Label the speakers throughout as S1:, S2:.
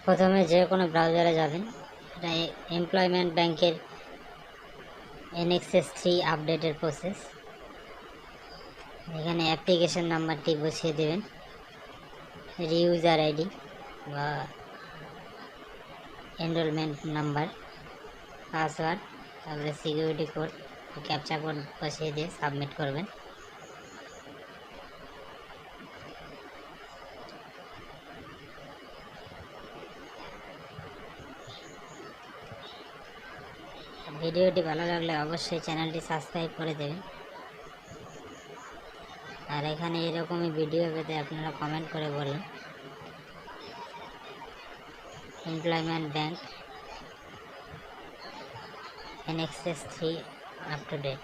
S1: প্রথমে যে কোনো ব্রাউজারে যাবেন, এটা এমপ্লয়মেন্ট ব্যাংকের annexure 3 আপডেটের প্রসেস। এখানে অ্যাপ্লিকেশন নাম্বারটি বসিয়ে দেবেন, ইউজার আইডি বা এনরোলমেন্ট নাম্বার, পাসওয়ার্ড, তারপরে সিকিউরিটি কোড, ক্যাপচা কোড বসিয়ে দিয়ে সাবমিট করবেন। ভিডিওটি ভালো লাগলে অবশ্যই চ্যানেলটি সাবস্ক্রাইব করে দেবেন। আর এখানে এরকমই ভিডিও পেতে আপনারা কমেন্ট করে বলুন। Employment bank annexure 3 up to date.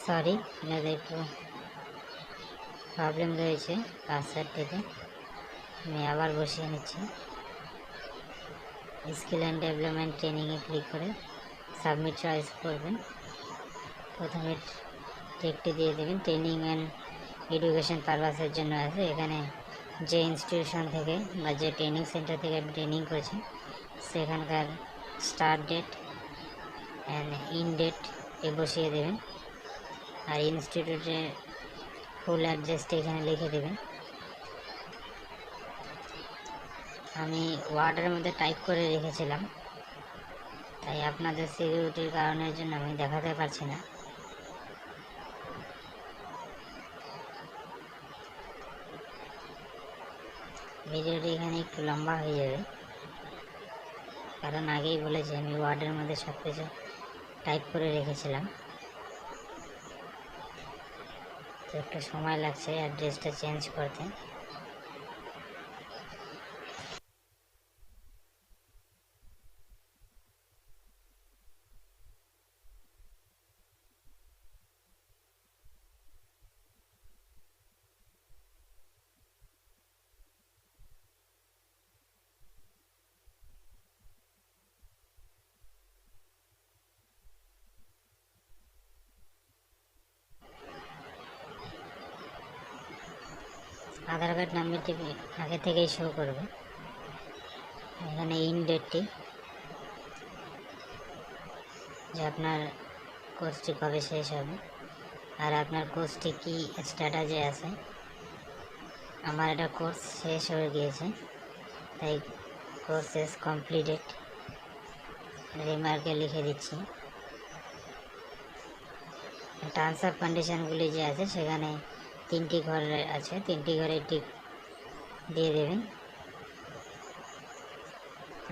S1: Sorry, এটা একটু প্রবলেম রয়েছে পাসওয়ার্ডটিতে, আমি আবার বসিয়ে নিচ্ছি। স্কিল অ্যান্ড ডেভেলপমেন্ট ট্রেনিংয়ে ক্লিক করে সাবমিট চয়েস করবেন। প্রথমে টেকটি দিয়ে দেবেন, ট্রেনিং অ্যান্ড এডুকেশন পারপাসের জন্য আছে। এখানে যে ইনস্টিটিউশন থেকে বা যে ট্রেনিং সেন্টার থেকে আপনি ট্রেনিং করেছেন সেখানকার start date and end date বসিয়ে দেবেন। আর ইনস্টিটিউটের ফুল অ্যাড্রেসটি এখানে লিখে দেবেন। আমি ওয়ার্ডের মধ্যে টাইপ করে রেখেছিলাম, তাই আপনাদের সিকিউরিটির কারণের জন্য আমি দেখাতে পারছি না। ভিডিওটি এখানে একটু লম্বা হয়ে যাবে, কারণ আগেই বলেছি আমি ওয়ার্ডের মধ্যে সব কিছু টাইপ করে রেখেছিলাম, তো একটু সময় লাগছে অ্যাড্রেসটা চেঞ্জ করতে। আধার কার্ড নাম্বারটি আগে থেকেই শো করবে। এখানে ইন ডেটটি, যে আপনার কোর্সটি কবে শেষ হবে আর আপনার কোর্সটি কি স্ট্যাটাসে আছে। আমার এটা কোর্স শেষ হয়ে গিয়েছে, তাই কোর্স ইজ কমপ্লিটেড রিমার্কে লিখে দিচ্ছি। টার্মস অফ কন্ডিশনগুলি যে আছে সেখানে 3টি ঘর আছে, 3টি ঘরে টিক দিয়ে দেবেন।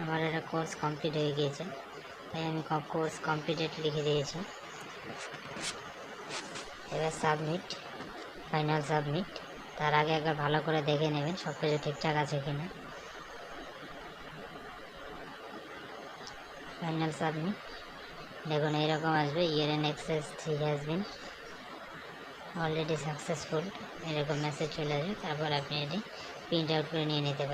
S1: আমার এটা কোর্স কমপ্লিট হয়ে গিয়েছে, তাই আমি কোর্স কমপ্লিটেড লিখে দিয়েছি। এবার সাবমিট, ফাইনাল সাবমিট। তার আগে একবার ভালো করে দেখে নেবেন সব কিছু ঠিকঠাক আছে কিনা। ফাইনাল সাবমিট, দেখুন এইরকম আসবে, ইয়ার annexure 3 has been already successful, এরকম মেসেজ চলে আসবে। তারপর আপনি এটি প্রিন্ট আউট করে নিয়ে নিতে পারেন।